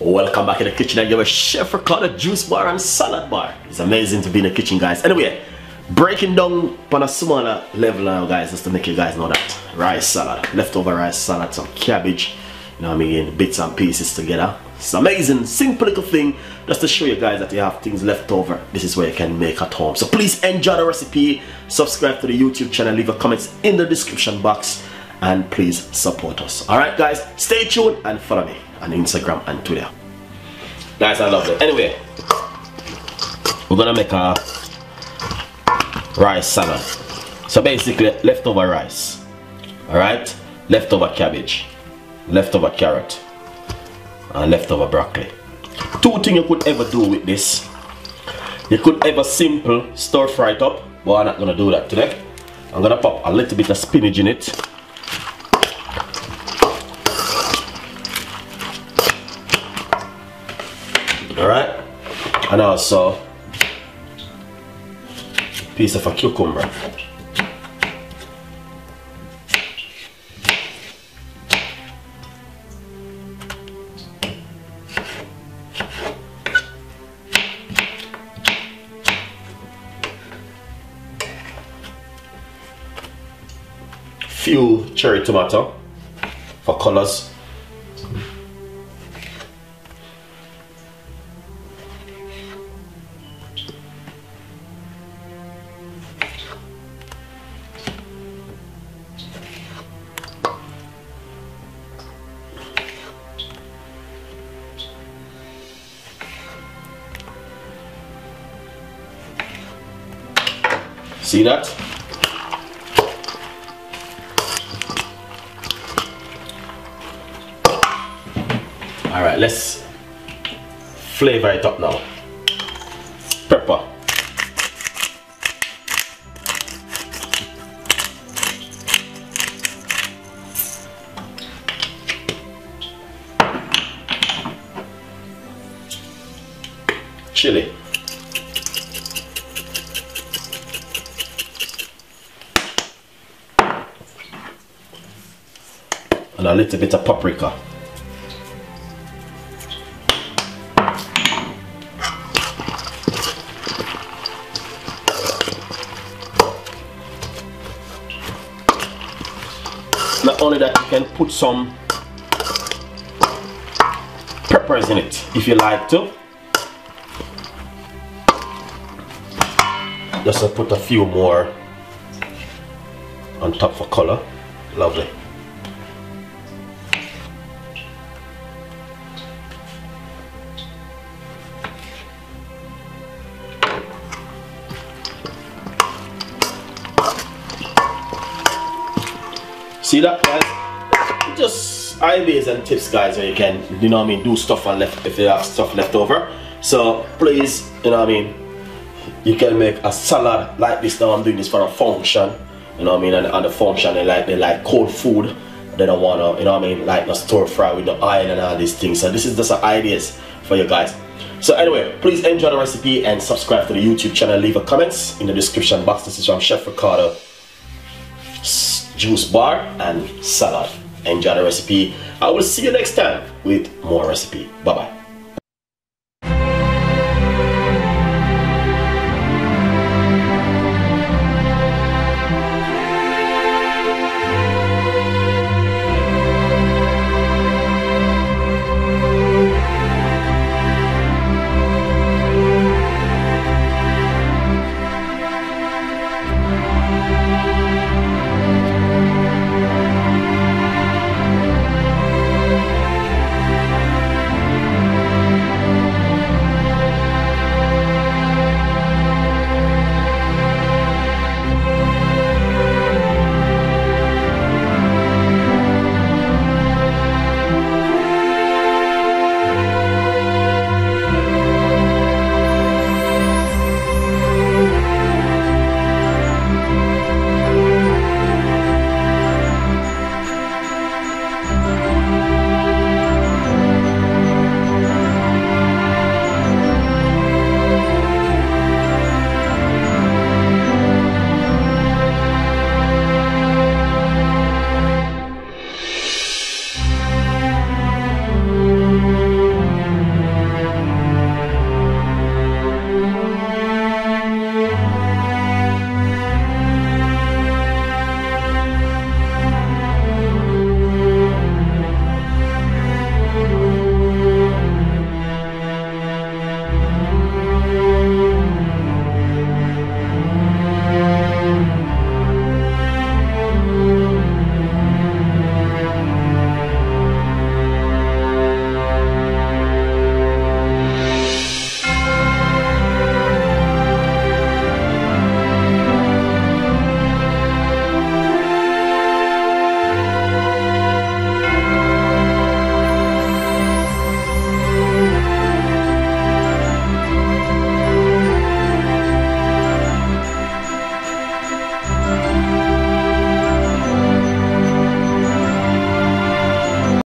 Welcome back in the kitchen. I give a Chef Ricardo juice bar and salad bar. It's amazing to be in the kitchen, guys. Anyway, breaking down on a smaller level now, guys, just to make you guys know that rice salad, leftover rice salad, some cabbage, you know what I mean, bits and pieces together. It's amazing, simple little thing just to show you guys that you have things left over. This is where you can make at home. So please enjoy the recipe, subscribe to the YouTube channel, leave your comments in the description box, and please support us. Alright guys, stay tuned and follow me on Instagram and Twitter. Guys, I love it. Anyway, we're gonna make a rice salad. So basically, leftover rice, alright, leftover cabbage, leftover carrot, and leftover broccoli. Two things you could ever do with this. You could ever simple stir fry it up, but I'm not gonna do that today. I'm gonna pop a little bit of spinach in it. Alright, and also a piece of a cucumber. Few cherry tomato for colors. See that? Alright, let's flavor it up now. Pepper. Chili. And a little bit of paprika. Not only that, you can put some peppers in it if you like to. Just put a few more on top for color. Lovely. See that, guys? Just ideas and tips, guys, where you can, you know what I mean, do stuff and left if you have stuff left over. So please, you know what I mean, you can make a salad like this. Now I'm doing this for a function, you know what I mean, and the function they like cold food. They don't wanna, you know what I mean, like no stir fry with the oil and all these things. So this is just ideas for you guys. So anyway, please enjoy the recipe and subscribe to the YouTube channel. Leave a comments in the description box. This is from Chef Ricardo juice bar and salad. Enjoy the recipe. I will see you next time with more recipe. Bye bye.